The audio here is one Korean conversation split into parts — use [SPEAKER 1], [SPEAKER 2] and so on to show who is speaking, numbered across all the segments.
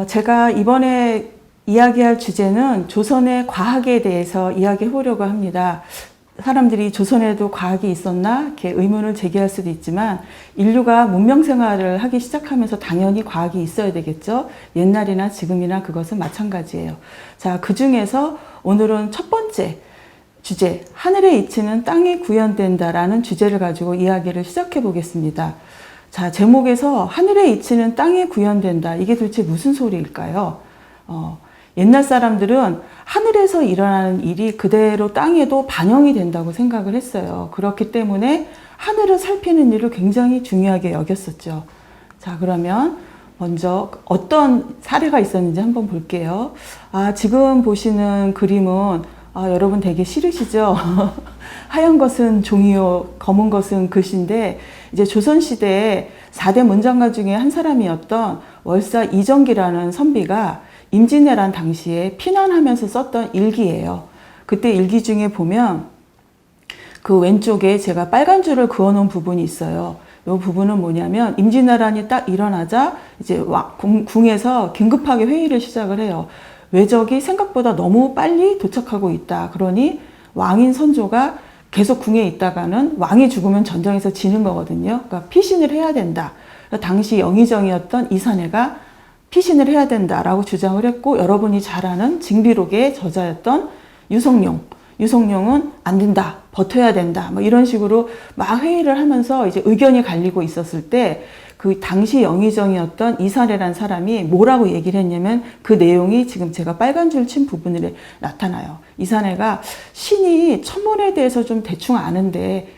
[SPEAKER 1] 제가 이번에 이야기할 주제는 조선의 과학에 대해서 이야기해 보려고 합니다. 사람들이 조선에도 과학이 있었나? 이렇게 의문을 제기할 수도 있지만 인류가 문명 생활을 하기 시작하면서 당연히 과학이 있어야 되겠죠. 옛날이나 지금이나 그것은 마찬가지예요. 자, 그 중에서 오늘은 첫 번째 주제, 하늘의 이치는 땅에 구현된다라는 주제를 가지고 이야기를 시작해 보겠습니다. 자, 제목에서 하늘의 이치는 땅에 구현된다. 이게 도대체 무슨 소리일까요? 옛날 사람들은 하늘에서 일어나는 일이 그대로 땅에도 반영이 된다고 생각을 했어요. 그렇기 때문에 하늘을 살피는 일을 굉장히 중요하게 여겼었죠. 자, 그러면 먼저 어떤 사례가 있었는지 한번 볼게요. 지금 보시는 그림은 여러분 되게 싫으시죠? 하얀 것은 종이요, 검은 것은 글씨인데 이제 조선시대에 4대 문장가 중에 한 사람이었던 월사 이정기라는 선비가 임진왜란 당시에 피난하면서 썼던 일기예요. 그때 일기 중에 보면 그 왼쪽에 제가 빨간 줄을 그어놓은 부분이 있어요. 이 부분은 뭐냐면 임진왜란이 딱 일어나자 이제 궁에서 긴급하게 회의를 시작을 해요. 외적이 생각보다 너무 빨리 도착하고 있다. 그러니 왕인 선조가 계속 궁에 있다가는 왕이 죽으면 전쟁에서 지는 거거든요. 그러니까 피신을 해야 된다. 당시 영의정이었던 이사내가 피신을 해야 된다라고 주장을 했고, 여러분이 잘 아는 징비록의 저자였던 유성룡은 안 된다, 버텨야 된다, 뭐 이런 식으로 막 회의를 하면서 이제 의견이 갈리고 있었을 때 그 당시 영의정이었던 이사내란 사람이 뭐라고 얘기를 했냐면 그 내용이 지금 제가 빨간 줄 친 부분에 나타나요. 이사내가 신이 천문에 대해서 좀 대충 아는데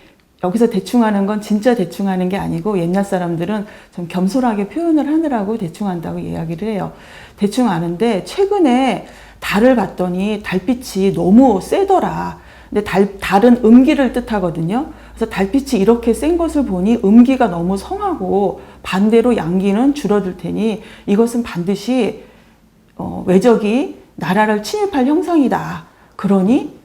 [SPEAKER 1] 여기서 대충 하는 건 진짜 대충 하는 게 아니고 옛날 사람들은 좀 겸손하게 표현을 하느라고 대충 한다고 이야기를 해요. 대충 아는데 최근에 달을 봤더니 달빛이 너무 세더라. 근데 달은 음기를 뜻하거든요. 그래서 달빛이 이렇게 센 것을 보니 음기가 너무 성하고 반대로 양기는 줄어들 테니 이것은 반드시 외적이 나라를 침입할 형상이다. 그러니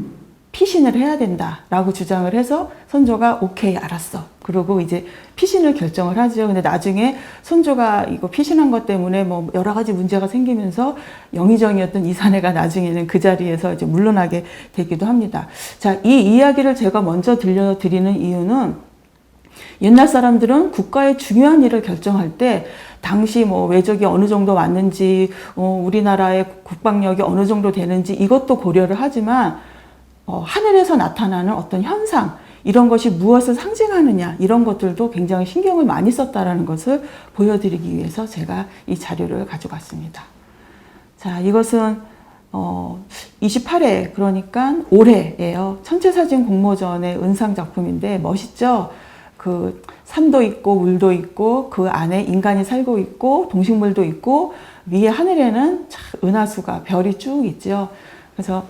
[SPEAKER 1] 피신을 해야 된다라고 주장을 해서 선조가 오케이, 알았어. 그러고 이제 피신을 결정을 하죠. 근데 나중에 선조가 이거 피신한 것 때문에 뭐 여러 가지 문제가 생기면서 영의정이었던 이사내가 나중에는 그 자리에서 이제 물러나게 되기도 합니다. 자, 이 이야기를 제가 먼저 들려드리는 이유는 옛날 사람들은 국가의 중요한 일을 결정할 때 당시 뭐 외적이 어느 정도 왔는지, 우리나라의 국방력이 어느 정도 되는지 이것도 고려를 하지만 하늘에서 나타나는 어떤 현상, 이런 것이 무엇을 상징하느냐, 이런 것들도 굉장히 신경을 많이 썼다라는 것을 보여드리기 위해서 제가 이 자료를 가져갔습니다. 자, 이것은 28회, 그러니까 올해예요. 천체사진 공모전의 은상 작품인데 멋있죠? 그 산도 있고 물도 있고 그 안에 인간이 살고 있고 동식물도 있고 위에 하늘에는 은하수가 별이 쭉 있죠. 그래서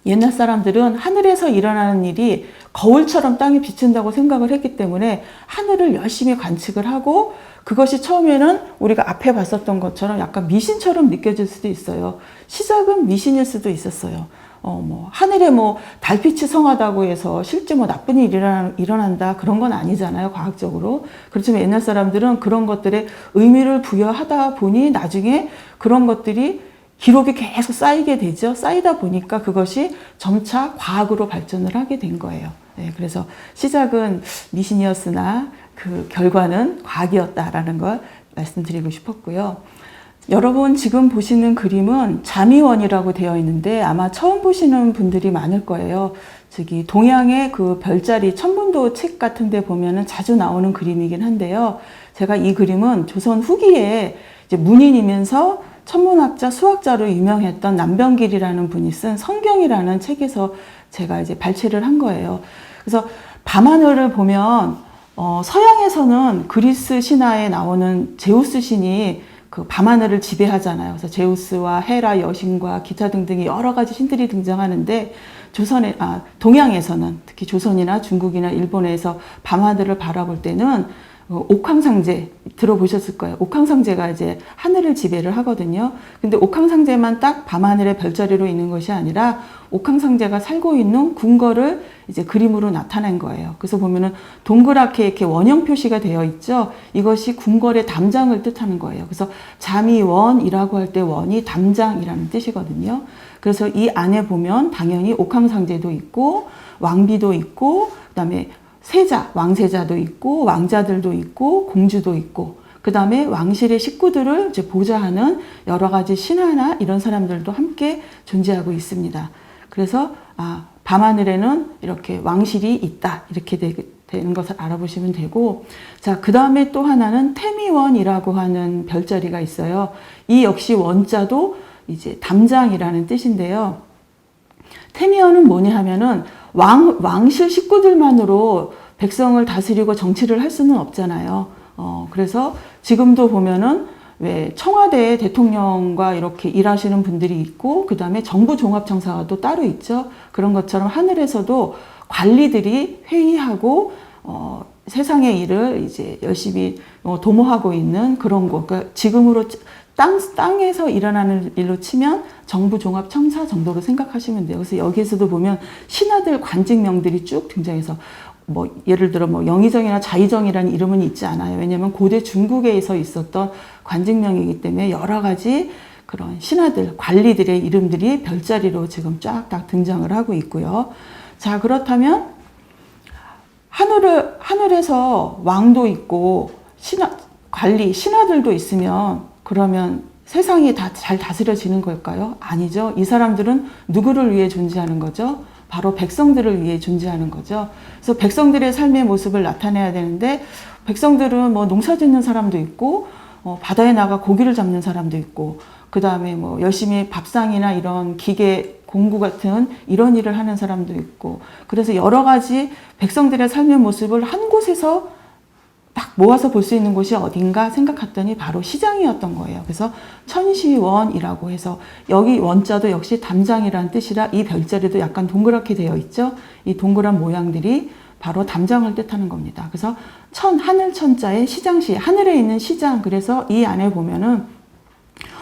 [SPEAKER 1] 옛날 사람들은 하늘에서 일어나는 일이 거울처럼 땅에 비친다고 생각을 했기 때문에 하늘을 열심히 관측을 하고 그것이 처음에는 우리가 앞에 봤었던 것처럼 약간 미신처럼 느껴질 수도 있어요. 시작은 미신일 수도 있었어요. 하늘에 뭐 달빛이 성하다고 해서 실제 뭐 나쁜 일이 일어난다 그런 건 아니잖아요, 과학적으로. 그렇지만 옛날 사람들은 그런 것들에 의미를 부여하다 보니 나중에 그런 것들이 기록이 계속 쌓이게 되죠. 쌓이다 보니까 그것이 점차 과학으로 발전을 하게 된 거예요. 네, 그래서 시작은 미신이었으나 그 결과는 과학이었다라는 걸 말씀드리고 싶었고요. 여러분 지금 보시는 그림은 자미원이라고 되어 있는데 아마 처음 보시는 분들이 많을 거예요. 저기 동양의 그 별자리 천문도 책 같은 데 보면은 자주 나오는 그림이긴 한데요. 제가 이 그림은 조선 후기에 이제 문인이면서 천문학자, 수학자로 유명했던 남병길이라는 분이 쓴 성경이라는 책에서 제가 이제 발췌를 한 거예요. 그래서 밤하늘을 보면 서양에서는 그리스 신화에 나오는 제우스 신이 그 밤하늘을 지배하잖아요. 그래서 제우스와 헤라 여신과 기타 등등의 여러 가지 신들이 등장하는데 동양에서는 특히 조선이나 중국이나 일본에서 밤하늘을 바라볼 때는 옥황상제 들어보셨을 거예요. 옥황상제가 이제 하늘을 지배를 하거든요. 근데 옥황상제만 딱 밤하늘의 별자리로 있는 것이 아니라 옥황상제가 살고 있는 궁궐을 이제 그림으로 나타낸 거예요. 그래서 보면은 동그랗게 이렇게 원형 표시가 되어 있죠. 이것이 궁궐의 담장을 뜻하는 거예요. 그래서 잠이원이라고 할 때 원이 담장이라는 뜻이거든요. 그래서 이 안에 보면 당연히 옥황상제도 있고 왕비도 있고 그다음에 세자, 왕세자도 있고 왕자들도 있고 공주도 있고 그 다음에 왕실의 식구들을 이제 보좌하는 여러 가지 신하나 이런 사람들도 함께 존재하고 있습니다. 그래서 밤하늘에는 이렇게 왕실이 있다 이렇게 되는 것을 알아보시면 되고, 자, 그 다음에 또 하나는 태미원이라고 하는 별자리가 있어요. 이 역시 원자도 이제 담장이라는 뜻인데요. 태미원은 뭐냐 하면은 왕실 식구들만으로 백성을 다스리고 정치를 할 수는 없잖아요. 그래서 지금도 보면은 왜 청와대 대통령과 이렇게 일하시는 분들이 있고, 그 다음에 정부 종합청사가 또 따로 있죠. 그런 것처럼 하늘에서도 관리들이 회의하고, 세상의 일을 이제 열심히 도모하고 있는 그런 곳. 그러니까 지금으로 땅에서 일어나는 일로 치면 정부 종합청사 정도로 생각하시면 돼요. 그래서 여기에서도 보면 신하들 관직명들이 쭉 등장해서 예를 들어 영의정이나 자의정이라는 이름은 있지 않아요. 왜냐하면 고대 중국에서 있었던 관직명이기 때문에 여러 가지 그런 신하들, 관리들의 이름들이 별자리로 지금 쫙 등장을 하고 있고요. 자, 그렇다면 하늘에서 왕도 있고 신하들도 있으면 그러면 세상이 다 잘 다스려지는 걸까요? 아니죠. 이 사람들은 누구를 위해 존재하는 거죠? 바로 백성들을 위해 존재하는 거죠. 그래서 백성들의 삶의 모습을 나타내야 되는데, 백성들은 농사 짓는 사람도 있고, 바다에 나가 고기를 잡는 사람도 있고, 그 다음에 열심히 밥상이나 이런 기계 공구 같은 이런 일을 하는 사람도 있고, 그래서 여러 가지 백성들의 삶의 모습을 한 곳에서 딱 모아서 볼 수 있는 곳이 어딘가 생각했더니 바로 시장이었던 거예요. 그래서 천시원이라고 해서 여기 원자도 역시 담장이라는 뜻이라 이 별자리도 약간 동그랗게 되어 있죠. 이 동그란 모양들이 바로 담장을 뜻하는 겁니다. 그래서 하늘 천자에 시장시, 하늘에 있는 시장. 그래서 이 안에 보면은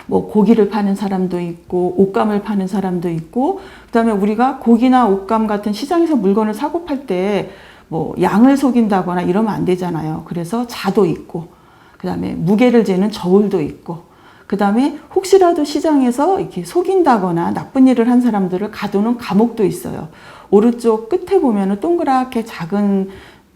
[SPEAKER 1] 고기를 파는 사람도 있고 옷감을 파는 사람도 있고, 그다음에 우리가 고기나 옷감 같은 시장에서 물건을 사고 팔 때 양을 속인다거나 이러면 안 되잖아요. 그래서 자도 있고, 그 다음에 무게를 재는 저울도 있고, 그 다음에 혹시라도 시장에서 이렇게 속인다거나 나쁜 일을 한 사람들을 가두는 감옥도 있어요. 오른쪽 끝에 보면은 동그랗게 작은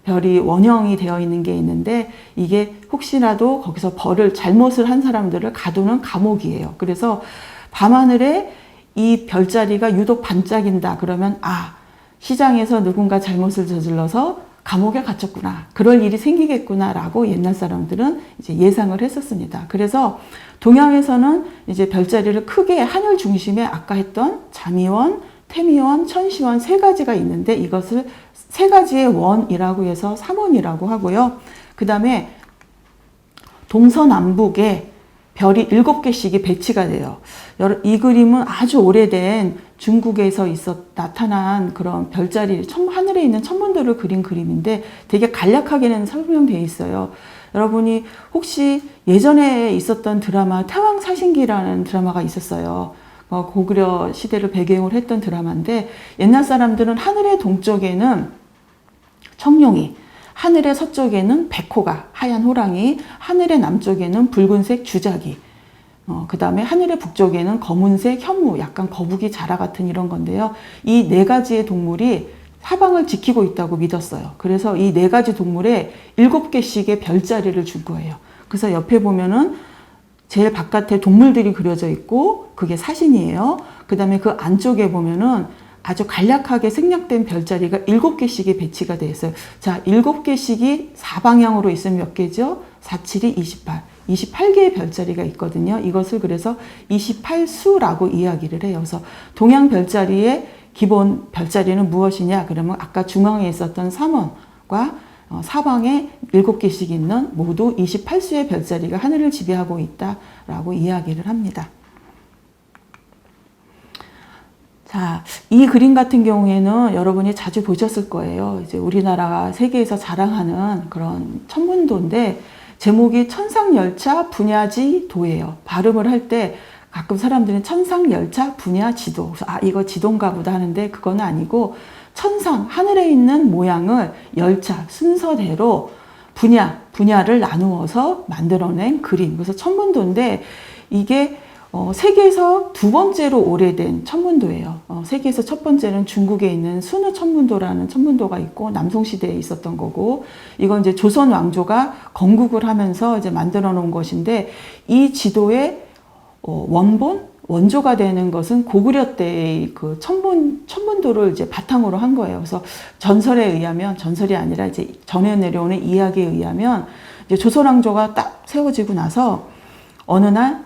[SPEAKER 1] 별이 원형이 되어 있는 게 있는데, 이게 혹시라도 거기서 잘못을 한 사람들을 가두는 감옥이에요. 그래서 밤하늘에 이 별자리가 유독 반짝인다 그러면 시장에서 누군가 잘못을 저질러서 감옥에 갇혔구나, 그럴 일이 생기겠구나라고 옛날 사람들은 이제 예상을 했었습니다. 그래서 동양에서는 이제 별자리를 크게 하늘 중심에 아까 했던 잠이원, 태미원, 천시원 세 가지가 있는데, 이것을 세 가지의 원이라고 해서 삼원이라고 하고요. 그 다음에 동서남북에 별이 7개씩이 배치가 돼요. 이 그림은 아주 오래된 중국에서 나타난 그런 별자리, 하늘에 있는 천문도를 그린 그림인데 되게 간략하게는 설명되어 있어요. 여러분이 혹시 예전에 있었던 드라마 태왕사신기라는 드라마가 있었어요. 고구려 시대를 배경으로 했던 드라마인데, 옛날 사람들은 하늘의 동쪽에는 청룡이, 하늘의 서쪽에는 백호가, 하얀 호랑이, 하늘의 남쪽에는 붉은색 주작이, 그 다음에 하늘의 북쪽에는 검은색 현무, 약간 거북이 자라 같은 이런 건데요. 이 네 가지의 동물이 사방을 지키고 있다고 믿었어요. 그래서 이 네 가지 동물에 7개씩의 별자리를 준 거예요. 그래서 옆에 보면은 제일 바깥에 동물들이 그려져 있고 그게 사신이에요. 그 다음에 그 안쪽에 보면은 아주 간략하게 생략된 별자리가 7개씩이 배치가 되어 있어요. 자, 7개씩이 4방향으로 있으면 몇 개죠? 4, 7이 28. 28개의 별자리가 있거든요. 이것을 그래서 28수라고 이야기를 해요. 그래서 동양 별자리의 기본 별자리는 무엇이냐? 그러면 아까 중앙에 있었던 삼원과 사방에 7개씩 있는 모두 28수의 별자리가 하늘을 지배하고 있다라고 이야기를 합니다. 자, 이 그림 같은 경우에는 여러분이 자주 보셨을 거예요. 이제 우리나라가 세계에서 자랑하는 그런 천문도인데 제목이 천상열차 분야지도예요. 발음을 할 때 가끔 사람들은 천상열차 분야지도. 그래서 아, 이거 지도인가 보다 하는데 그건 아니고 천상, 하늘에 있는 모양을 열차, 순서대로 분야를 나누어서 만들어낸 그림. 그래서 천문도인데 이게 세계에서 두 번째로 오래된 천문도예요. 세계에서 첫 번째는 중국에 있는 순우 천문도라는 천문도가 있고 남송시대에 있었던 거고, 이건 이제 조선 왕조가 건국을 하면서 이제 만들어 놓은 것인데, 이 지도의 원조가 되는 것은 고구려 때의 그 천문도를 이제 바탕으로 한 거예요. 그래서 전설에 의하면, 전설이 아니라 이제 전해 내려오는 이야기에 의하면, 이제 조선 왕조가 딱 세워지고 나서 어느 날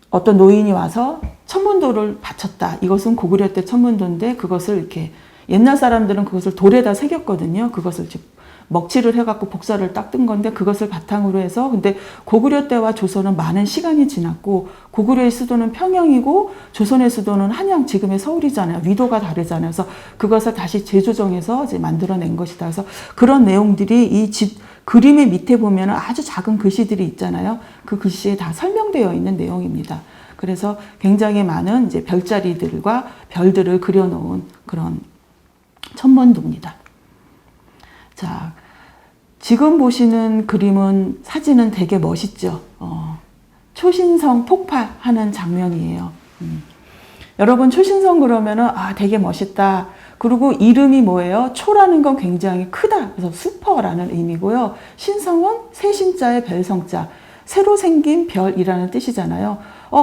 [SPEAKER 1] 어떤 노인이 와서 천문도를 바쳤다. 이것은 고구려 때 천문도인데 그것을 이렇게 옛날 사람들은 그것을 돌에다 새겼거든요. 그것을 이제 먹칠을 해갖고 복사를 딱 뜬 건데 그것을 바탕으로 해서, 근데 고구려 때와 조선은 많은 시간이 지났고 고구려의 수도는 평양이고 조선의 수도는 한양, 지금의 서울이잖아요. 위도가 다르잖아요. 그래서 그것을 다시 재조정해서 이제 만들어낸 것이다. 그래서 그런 내용들이 이 그림의 밑에 보면 아주 작은 글씨들이 있잖아요. 그 글씨에 다 설명되어 있는 내용입니다. 그래서 굉장히 많은 이제 별자리들과 별들을 그려놓은 그런 천문도입니다. 자, 지금 보시는 그림은, 사진은 되게 멋있죠. 초신성 폭발하는 장면이에요. 여러분, 초신성 그러면은 아, 되게 멋있다. 그리고 이름이 뭐예요? 초라는 건 굉장히 크다. 그래서 슈퍼라는 의미고요. 신성은 새신자의 별성자, 새로 생긴 별이라는 뜻이잖아요.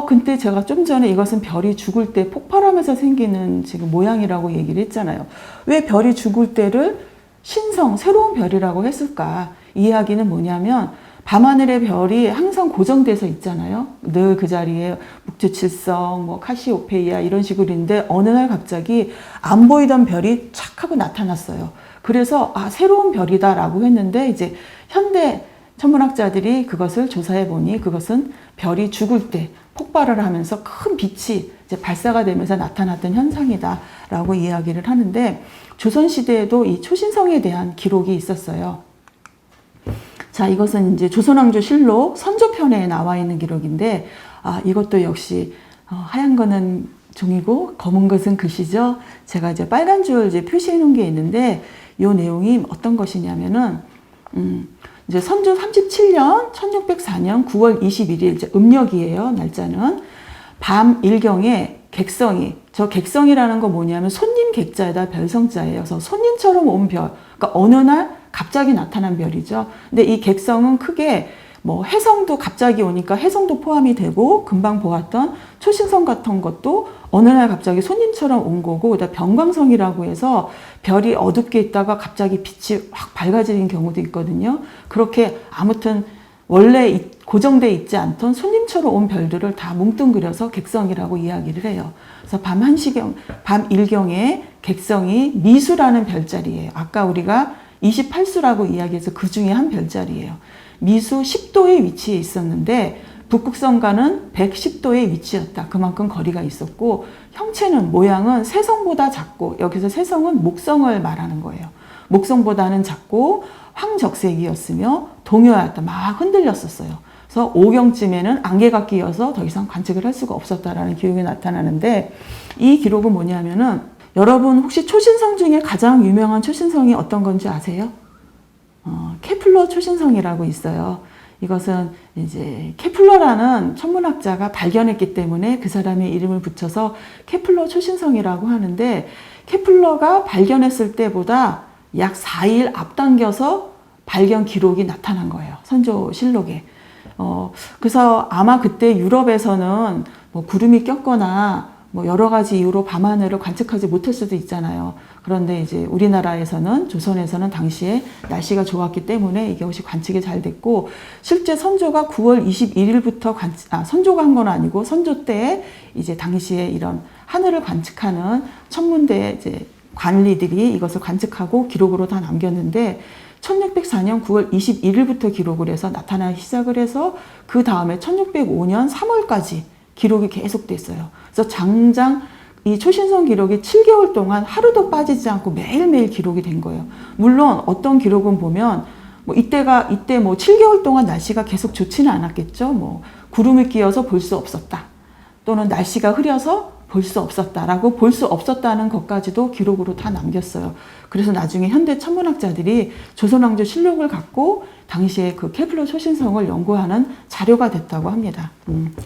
[SPEAKER 1] 근데 제가 좀 전에 이것은 별이 죽을 때 폭발하면서 생기는 지금 모양이라고 얘기를 했잖아요. 왜 별이 죽을 때를 신성, 새로운 별이라고 했을까? 이 이야기는 뭐냐면, 밤하늘의 별이 항상 고정돼서 있잖아요. 늘 그 자리에 묵주칠성, 뭐 카시오페이아 이런 식으로 있는데 어느 날 갑자기 안 보이던 별이 착 하고 나타났어요. 그래서 아, 새로운 별이다라고 했는데, 이제 현대 천문학자들이 그것을 조사해 보니 그것은 별이 죽을 때 폭발을 하면서 큰 빛이 이제 발사가 되면서 나타났던 현상이다라고 이야기를 하는데, 조선시대에도 이 초신성에 대한 기록이 있었어요. 자, 이것은 이제 조선왕조실록 선조편에 나와 있는 기록인데, 아, 이것도 역시 하얀 거는 종이고 검은 것은 글씨죠. 제가 이제 빨간 줄 이제 표시해 놓은 게 있는데, 이 내용이 어떤 것이냐면은, 이제 선조 37년 1604년 9월 21일, 이제 음력이에요. 날짜는 밤 1경에 객성이, 저 객성이라는 거 뭐냐면 손님 객자에다 별성자예요. 그래서 손님처럼 온 별, 그러니까 어느 날 갑자기 나타난 별이죠. 근데 이 객성은 크게 뭐 해성도 갑자기 오니까 해성도 포함이 되고, 금방 보았던 초신성 같은 것도 어느 날 갑자기 손님처럼 온 거고, 그다음 병광성이라고 해서 별이 어둡게 있다가 갑자기 빛이 확 밝아지는 경우도 있거든요. 그렇게 아무튼 원래 고정돼 있지 않던 손님처럼 온 별들을 다 뭉뚱그려서 객성이라고 이야기를 해요. 그래서 밤 1경에 객성이 미수라는 별자리예요. 아까 우리가 28수라고 이야기해서 그 중에 한 별자리예요. 미수 10도에 위치해 있었는데 북극성과는 110도의 위치였다. 그만큼 거리가 있었고, 형체는, 모양은 새성보다 작고, 여기서 새성은 목성을 말하는 거예요. 목성보다는 작고 황적색이었으며 동요였다. 막 흔들렸었어요. 그래서 5경쯤에는 안개가 끼어서 더 이상 관측을 할 수가 없었다라는 기록이 나타나는데, 이 기록은 뭐냐면은, 여러분 혹시 초신성 중에 가장 유명한 초신성이 어떤 건지 아세요? 케플러 초신성이라고 있어요. 이것은 이제 케플러라는 천문학자가 발견했기 때문에 그 사람의 이름을 붙여서 케플러 초신성이라고 하는데, 케플러가 발견했을 때보다 약 4일 앞당겨서 발견 기록이 나타난 거예요. 선조실록에. 그래서 아마 그때 유럽에서는 뭐 구름이 꼈거나 뭐 여러 가지 이유로 밤하늘을 관측하지 못할 수도 있잖아요. 그런데 이제 우리나라에서는, 조선에서는 당시에 날씨가 좋았기 때문에 이것이 관측이 잘 됐고, 실제 선조가 9월 21일부터 선조가 한 건 아니고 선조 때 이제 당시에 이런 하늘을 관측하는 천문대 이제 관리들이 이것을 관측하고 기록으로 다 남겼는데, 1604년 9월 21일부터 기록을 해서 나타나기 시작을 해서 그 다음에 1605년 3월까지 기록이 계속됐어요. 그래서 장장 이 초신성 기록이 7개월 동안 하루도 빠지지 않고 매일매일 기록이 된 거예요. 물론 어떤 기록은 보면 뭐 이때 뭐 7개월 동안 날씨가 계속 좋지는 않았겠죠. 뭐 구름이 끼어서 볼 수 없었다. 또는 날씨가 흐려서 볼 수 없었다라고 볼 수 없었다는 것까지도 기록으로 다 남겼어요. 그래서 나중에 현대 천문학자들이 조선왕조 실록을 갖고 당시에 그 케플러 초신성을 연구하는 자료가 됐다고 합니다.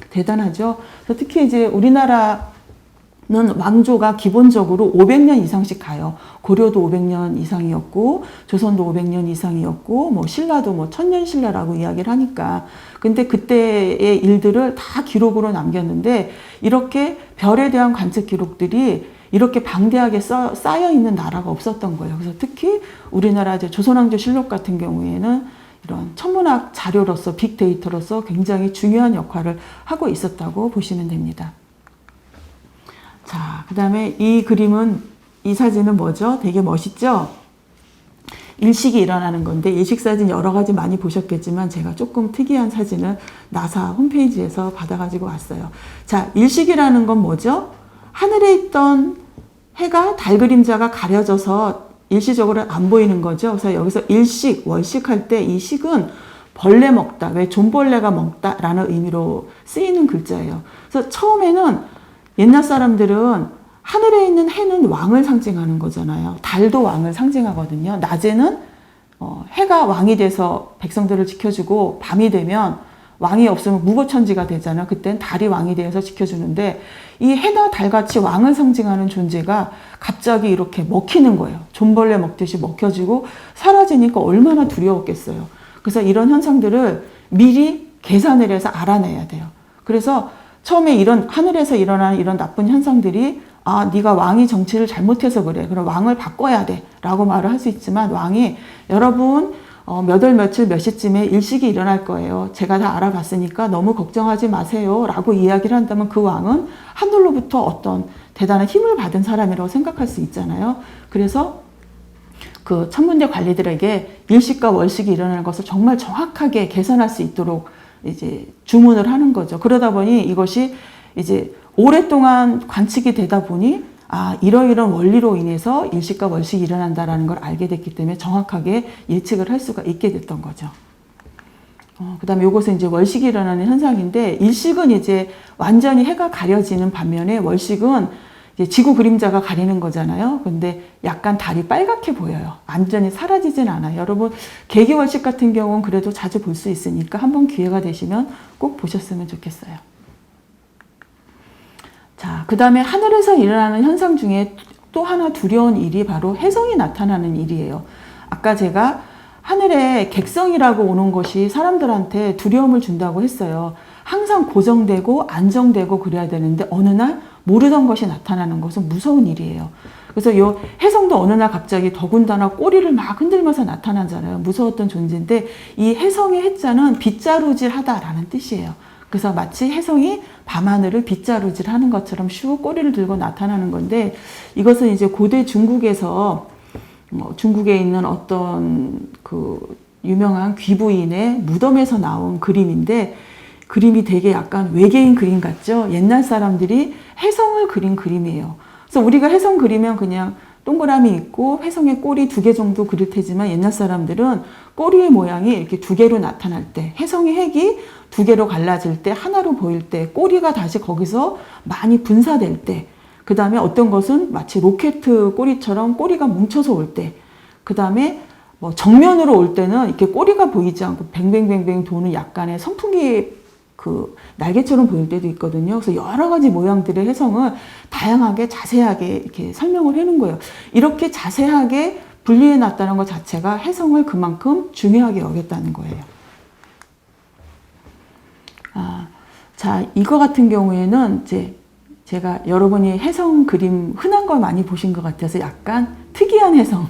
[SPEAKER 1] 대단하죠. 그래서 특히 이제 우리나라는 왕조가 기본적으로 500년 이상씩 가요. 고려도 500년 이상이었고, 조선도 500년 이상이었고, 뭐 신라도 뭐 1000년 신라라고 이야기를 하니까. 근데 그때의 일들을 다 기록으로 남겼는데, 이렇게 별에 대한 관측 기록들이 이렇게 방대하게 쌓여 있는 나라가 없었던 거예요. 그래서 특히 우리나라 이제 조선왕조 실록 같은 경우에는 이런 천문학 자료로서 빅데이터로서 굉장히 중요한 역할을 하고 있었다고 보시면 됩니다. 자, 그 다음에 이 사진은 뭐죠? 되게 멋있죠? 일식이 일어나는 건데, 일식 사진 여러 가지 많이 보셨겠지만 제가 조금 특이한 사진을 나사 홈페이지에서 받아가지고 왔어요. 자, 일식이라는 건 뭐죠? 하늘에 있던 해가 달 그림자가 가려져서 일시적으로 안 보이는 거죠. 그래서 여기서 일식, 월식 할 때 이 식은 벌레 먹다, 왜 존벌레가 먹다라는 의미로 쓰이는 글자예요. 그래서 처음에는 옛날 사람들은 하늘에 있는 해는 왕을 상징하는 거잖아요. 달도 왕을 상징하거든요. 낮에는 해가 왕이 돼서 백성들을 지켜주고 밤이 되면 왕이 없으면 무고천지가 되잖아요. 그땐 달이 왕이 되어서 지켜주는데 이 해나 달같이 왕을 상징하는 존재가 갑자기 이렇게 먹히는 거예요. 존벌레 먹듯이 먹혀지고 사라지니까 얼마나 두려웠겠어요. 그래서 이런 현상들을 미리 계산을 해서 알아내야 돼요. 그래서 처음에 이런 하늘에서 일어나는 이런 나쁜 현상들이 네가 왕이 정치를 잘못해서 그래. 그럼 왕을 바꿔야 돼. 라고 말을 할 수 있지만 왕이 여러분 몇 월 며칠 몇 시쯤에 일식이 일어날 거예요. 제가 다 알아봤으니까 너무 걱정하지 마세요. 라고 이야기를 한다면 그 왕은 하늘로부터 어떤 대단한 힘을 받은 사람이라고 생각할 수 있잖아요. 그래서 그 천문대 관리들에게 일식과 월식이 일어나는 것을 정말 정확하게 계산할 수 있도록 이제 주문을 하는 거죠. 그러다 보니 이것이 이제 오랫동안 관측이 되다 보니 이러이러한 원리로 인해서 일식과 월식이 일어난다라는 걸 알게 됐기 때문에 정확하게 예측을 할 수가 있게 됐던 거죠. 그 다음에 이것은 이제 월식이 일어나는 현상인데, 일식은 이제 완전히 해가 가려지는 반면에 월식은 이제 지구 그림자가 가리는 거잖아요. 근데 약간 달이 빨갛게 보여요. 완전히 사라지진 않아요. 여러분, 개기월식 같은 경우는 그래도 자주 볼 수 있으니까 한번 기회가 되시면 꼭 보셨으면 좋겠어요. 자, 그 다음에 하늘에서 일어나는 현상 중에 또 하나 두려운 일이 바로 혜성이 나타나는 일이에요. 아까 제가 하늘에 객성이라고 오는 것이 사람들한테 두려움을 준다고 했어요. 항상 고정되고 안정되고 그래야 되는데 어느 날 모르던 것이 나타나는 것은 무서운 일이에요. 그래서 이 혜성도 어느 날 갑자기 더군다나 꼬리를 막 흔들면서 나타나잖아요. 무서웠던 존재인데 이 혜성의 해자는 빗자루질하다라는 뜻이에요. 그래서 마치 혜성이 밤하늘을 빗자루질 하는 것처럼 슉 꼬리를 들고 나타나는 건데, 이것은 이제 고대 중국에서 중국에 있는 어떤 그 유명한 귀부인의 무덤에서 나온 그림인데, 그림이 되게 약간 외계인 그림 같죠? 옛날 사람들이 혜성을 그린 그림이에요. 그래서 우리가 혜성 그리면 그냥 동그라미 있고 혜성의 꼬리 2개 정도 그릴 테지만 옛날 사람들은 꼬리의 모양이 이렇게 2개로 나타날 때, 혜성의 핵이 2개로 갈라질 때, 하나로 보일 때, 꼬리가 다시 거기서 많이 분사될 때, 그 다음에 어떤 것은 마치 로켓 꼬리처럼 꼬리가 뭉쳐서 올 때, 그 다음에 뭐 정면으로 올 때는 이렇게 꼬리가 보이지 않고 뱅뱅뱅뱅 도는 약간의 선풍기 그 날개처럼 보일 때도 있거든요. 그래서 여러 가지 모양들의 혜성을 다양하게 자세하게 이렇게 설명을 해놓은 거예요. 이렇게 자세하게 분리해 놨다는 것 자체가 혜성을 그만큼 중요하게 여겼다는 거예요. 자, 이거 같은 경우에는 이제 제가 여러분이 혜성 그림 흔한 걸 많이 보신 것 같아서 약간 특이한 혜성.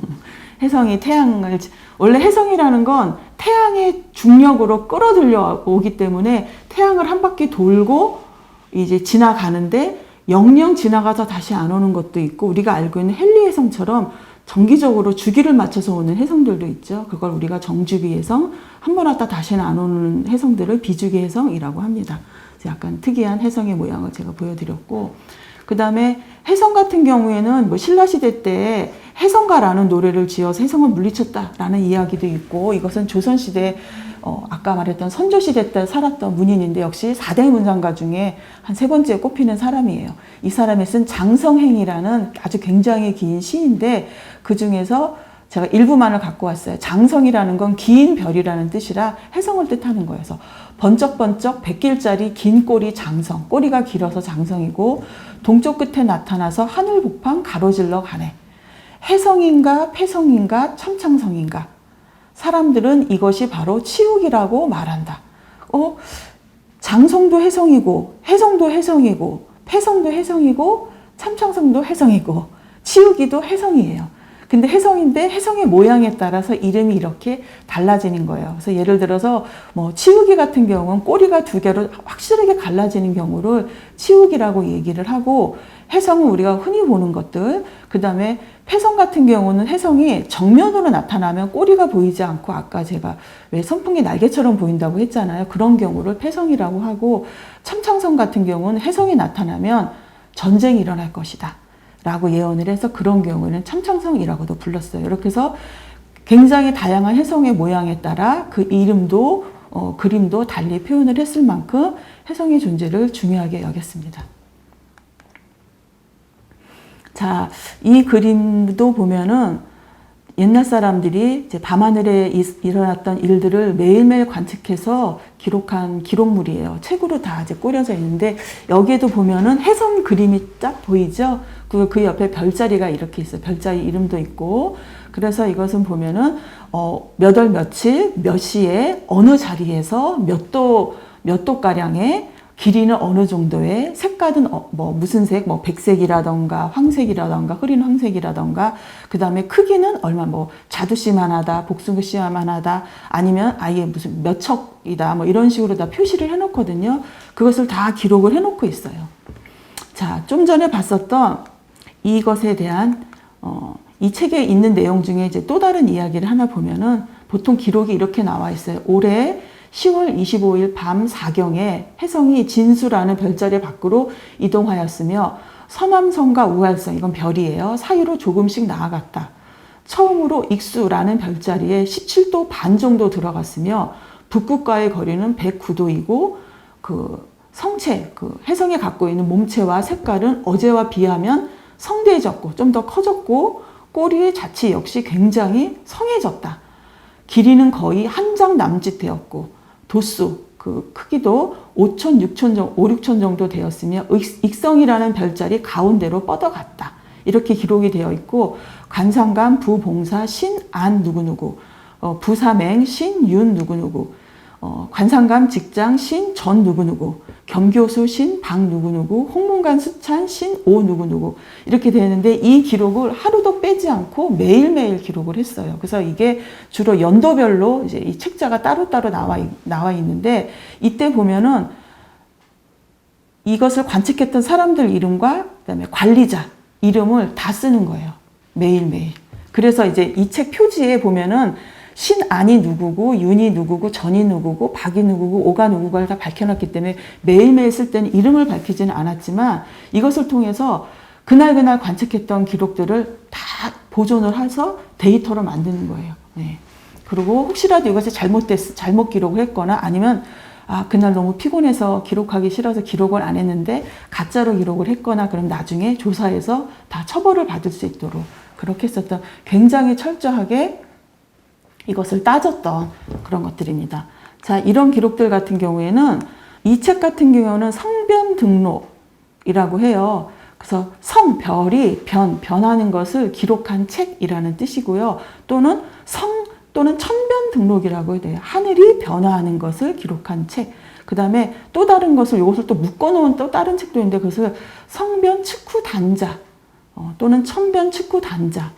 [SPEAKER 1] 혜성이 태양을, 원래 혜성이라는 건 태양의 중력으로 끌어들여 오기 때문에 태양을 한 바퀴 돌고 이제 지나가는데 영영 지나가서 다시 안 오는 것도 있고, 우리가 알고 있는 헨리 혜성처럼 정기적으로 주기를 맞춰서 오는 혜성들도 있죠. 그걸 우리가 정주기 혜성, 한 번 왔다 다시는 안 오는 혜성들을 비주기 혜성이라고 합니다. 약간 특이한 혜성의 모양을 제가 보여드렸고, 그 다음에 혜성 같은 경우에는 뭐 신라시대 때 혜성가라는 노래를 지어서 혜성을 물리쳤다라는 이야기도 있고, 이것은 조선시대 아까 말했던 선조시대 때 살았던 문인인데 역시 4대 문장가 중에 한 3번째에 꼽히는 사람이에요. 이 사람이 쓴 장성행이라는 아주 굉장히 긴 시인데 그 중에서 제가 일부만을 갖고 왔어요. 장성이라는 건 긴 별이라는 뜻이라 혜성을 뜻하는 거예요. 그래서 번쩍번쩍 100길짜리 긴 꼬리 장성, 꼬리가 길어서 장성이고 동쪽 끝에 나타나서 하늘 북방 가로질러 가네. 혜성인가 패성인가 참창성인가, 사람들은 이것이 바로 치욕이라고 말한다. 장성도 혜성이고 혜성도 혜성이고 패성도 혜성이고 참창성도 혜성이고 치욕이도 혜성이에요. 근데 혜성인데 혜성의 모양에 따라서 이름이 이렇게 달라지는 거예요. 그래서 예를 들어서 뭐 치우기 같은 경우는 꼬리가 2개로 확실하게 갈라지는 경우를 치우기라고 얘기를 하고, 혜성은 우리가 흔히 보는 것들, 그 다음에 패성 같은 경우는 혜성이 정면으로 나타나면 꼬리가 보이지 않고 아까 제가 왜 선풍기 날개처럼 보인다고 했잖아요. 그런 경우를 패성이라고 하고, 참창성 같은 경우는 혜성이 나타나면 전쟁이 일어날 것이다 라고 예언을 해서 그런 경우에는 참창성이라고도 불렀어요. 이렇게 해서 굉장히 다양한 혜성의 모양에 따라 그 이름도 그림도 달리 표현을 했을 만큼 혜성의 존재를 중요하게 여겼습니다. 자, 이 그림도 보면은 옛날 사람들이 이제 밤하늘에 일어났던 일들을 매일매일 관측해서 기록한 기록물이에요. 책으로 다 이제 꾸려져 있는데 여기에도 보면은 혜성 그림이 딱 보이죠? 그 옆에 별자리가 이렇게 있어요. 별자리 이름도 있고. 그래서 이것은 보면은 몇 월 며칠 몇 시에 어느 자리에서 몇 도가량의, 길이는 어느 정도의, 색깔은 뭐 무슨 색, 뭐 백색이라던가 황색이라던가 흐린 황색이라던가, 그 다음에 크기는 얼마, 뭐 자두씨만 하다, 복숭아씨만 하다, 아니면 아예 무슨 몇 척이다, 뭐 이런 식으로 다 표시를 해놓거든요. 그것을 다 기록을 해놓고 있어요. 자, 좀 전에 봤었던 이것에 대한 이 책에 있는 내용 중에 이제 또 다른 이야기를 하나 보면은 보통 기록이 이렇게 나와 있어요. 올해 10월 25일 밤 4경에 혜성이 진수라는 별자리 밖으로 이동하였으며 서남성과 우할성, 이건 별이에요, 사이로 조금씩 나아갔다. 처음으로 익수라는 별자리에 17도 반 정도 들어갔으며 북극과의 거리는 109도이고 그 성체, 그 혜성이 갖고 있는 몸체와 색깔은 어제와 비하면 성대해졌고 좀 더 커졌고 꼬리의 자치 역시 굉장히 성해졌다. 길이는 거의 한 장 남짓 되었고 도수, 그 크기도 5천, 6천 정도 되었으며 익성이라는 별자리 가운데로 뻗어갔다. 이렇게 기록이 되어 있고, 관상감 부봉사 신 안 누구누구, 부사맹 신 윤 누구누구, 관상감 직장 신 전 누구누구, 겸교수 신 방 누구누구, 홍문관 수찬 신 오 누구누구, 이렇게 되는데 이 기록을 하루도 빼지 않고 매일매일 기록을 했어요. 그래서 이게 주로 연도별로 이제 이 책자가 따로따로 나와 있는데, 이때 보면은 이것을 관측했던 사람들 이름과 그다음에 관리자 이름을 다 쓰는 거예요. 매일매일. 그래서 이제 이 책 표지에 보면은 신안이 누구고 윤이 누구고 전이 누구고 박이 누구고 오가 누구고를 다 밝혀놨기 때문에 매일매일 쓸 때는 이름을 밝히지는 않았지만 이것을 통해서 그날 관측했던 기록들을 다 보존을 해서 데이터로 만드는 거예요. 네. 그리고 혹시라도 이것이 잘못 기록을 했거나 아니면 그날 너무 피곤해서 기록하기 싫어서 기록을 안 했는데 가짜로 기록을 했거나 그럼 나중에 조사해서 다 처벌을 받을 수 있도록 그렇게 했었던, 굉장히 철저하게 이것을 따졌던 그런 것들입니다. 자, 이런 기록들 같은 경우에는 이 책 같은 경우는 성변 등록이라고 해요. 그래서 성, 별이 변하는 것을 기록한 책이라는 뜻이고요. 또는 또는 천변 등록이라고 해야 돼요. 하늘이 변화하는 것을 기록한 책. 그 다음에 또 다른 것을, 이것을 또 묶어놓은 또 다른 책도 있는데 그것을 성변 측후 단자 또는 천변 측후 단자,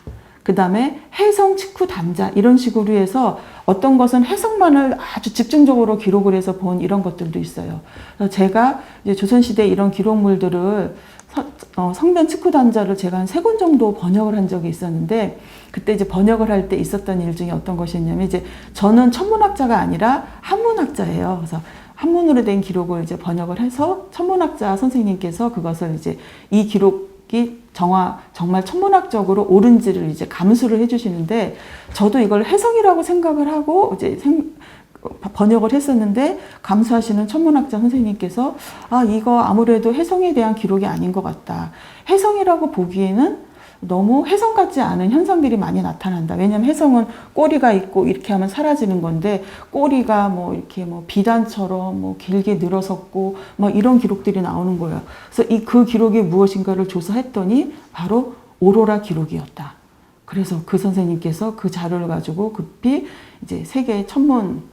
[SPEAKER 1] 그 다음에 해성 측후 단자, 이런 식으로 해서 어떤 것은 해성만을 아주 집중적으로 기록을 해서 본 이런 것들도 있어요. 그래서 제가 이제 조선시대 이런 기록물들을 성변 측후 단자를 제가 한 3권 정도 번역을 한 적이 있었는데, 그때 이제 번역을 할 때 있었던 일 중에 어떤 것이었냐면, 이제 저는 천문학자가 아니라 한문학자예요. 그래서 한문으로 된 기록을 이제 번역을 해서 천문학자 선생님께서 그것을 이제 이 기록이 정말 천문학적으로 옳은지를 이제 감수를 해주시는데, 저도 이걸 해석이라고 생각을 하고 이제 번역을 했었는데, 감수하시는 천문학자 선생님께서 이거 아무래도 해성에 대한 기록이 아닌 것 같다. 해성이라고 보기에는 너무 해성 같지 않은 현상들이 많이 나타난다. 왜냐하면 해성은 꼬리가 있고 이렇게 하면 사라지는 건데, 꼬리가 뭐 이렇게 뭐 비단처럼 뭐 길게 늘어섰고 뭐 이런 기록들이 나오는 거예요. 그래서 그 기록이 무엇인가를 조사했더니 바로 오로라 기록이었다. 그래서 그 선생님께서 그 자료를 가지고 급히 이제 세계 천문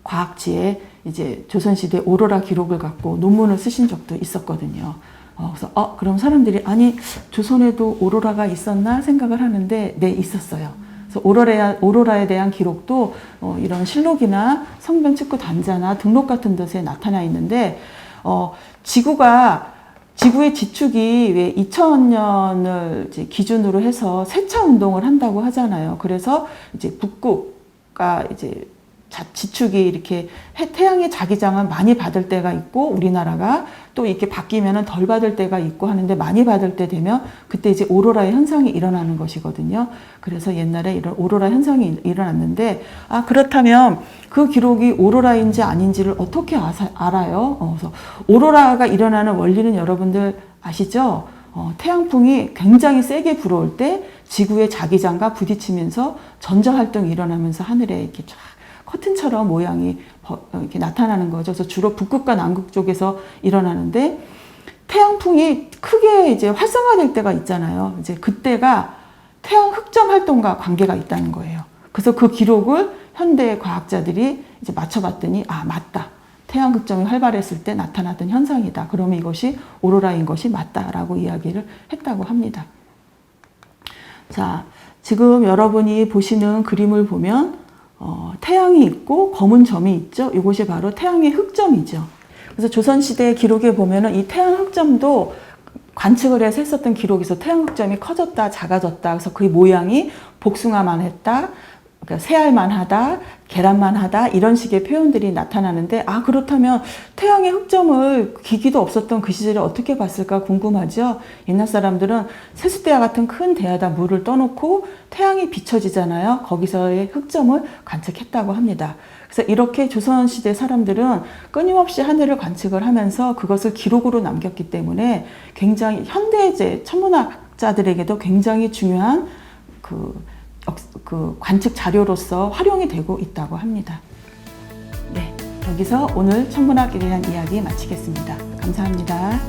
[SPEAKER 1] 과학지에 이제 조선시대 오로라 기록을 갖고 논문을 쓰신 적도 있었거든요. 그래서 그럼 사람들이 아니 조선에도 오로라가 있었나 생각을 하는데, 네, 있었어요. 그래서 오로라에 대한 기록도 이런 실록이나 성변 측구 단자나 등록 같은 데서 나타나 있는데, 지구의 지축이 왜 2000년을 이제 기준으로 해서 세차 운동을 한다고 하잖아요. 그래서 이제 북극가 이제 지축이 이렇게 태양의 자기장은 많이 받을 때가 있고, 우리나라가 또 이렇게 바뀌면은 덜 받을 때가 있고 하는데, 많이 받을 때 되면 그때 이제 오로라의 현상이 일어나는 것이거든요. 그래서 옛날에 이런 오로라 현상이 일어났는데, 그렇다면 그 기록이 오로라인지 아닌지를 어떻게 알아요? 그래서 오로라가 일어나는 원리는 여러분들 아시죠? 태양풍이 굉장히 세게 불어올 때 지구의 자기장과 부딪히면서 전자활동이 일어나면서 하늘에 이렇게 쫙 커튼처럼 모양이 이렇게 나타나는 거죠. 그래서 주로 북극과 남극 쪽에서 일어나는데, 태양풍이 크게 이제 활성화될 때가 있잖아요. 이제 그때가 태양 흑점 활동과 관계가 있다는 거예요. 그래서 그 기록을 현대 과학자들이 이제 맞춰봤더니, 맞다. 태양 흑점이 활발했을 때 나타났던 현상이다. 그러면 이것이 오로라인 것이 맞다라고 이야기를 했다고 합니다. 자, 지금 여러분이 보시는 그림을 보면 태양이 있고 검은 점이 있죠. 이것이 바로 태양의 흑점이죠. 그래서 조선시대 기록에 보면은 이 태양 흑점도 관측을 해서 했었던 기록에서 태양 흑점이 커졌다, 작아졌다. 그래서 그 모양이 복숭아만 했다, 그러니까 새알만 하다, 계란만 하다, 이런 식의 표현들이 나타나는데, 그렇다면 태양의 흑점을 기기도 없었던 그 시절에 어떻게 봤을까 궁금하죠? 옛날 사람들은 세숫대야 같은 큰 대야에다 물을 떠놓고 태양이 비춰지잖아요. 거기서의 흑점을 관측했다고 합니다. 그래서 이렇게 조선시대 사람들은 끊임없이 하늘을 관측을 하면서 그것을 기록으로 남겼기 때문에 굉장히 현대제 천문학자들에게도 굉장히 중요한 그 관측 자료로서 활용이 되고 있다고 합니다. 네, 여기서 오늘 천문학에 대한 이야기 마치겠습니다. 감사합니다.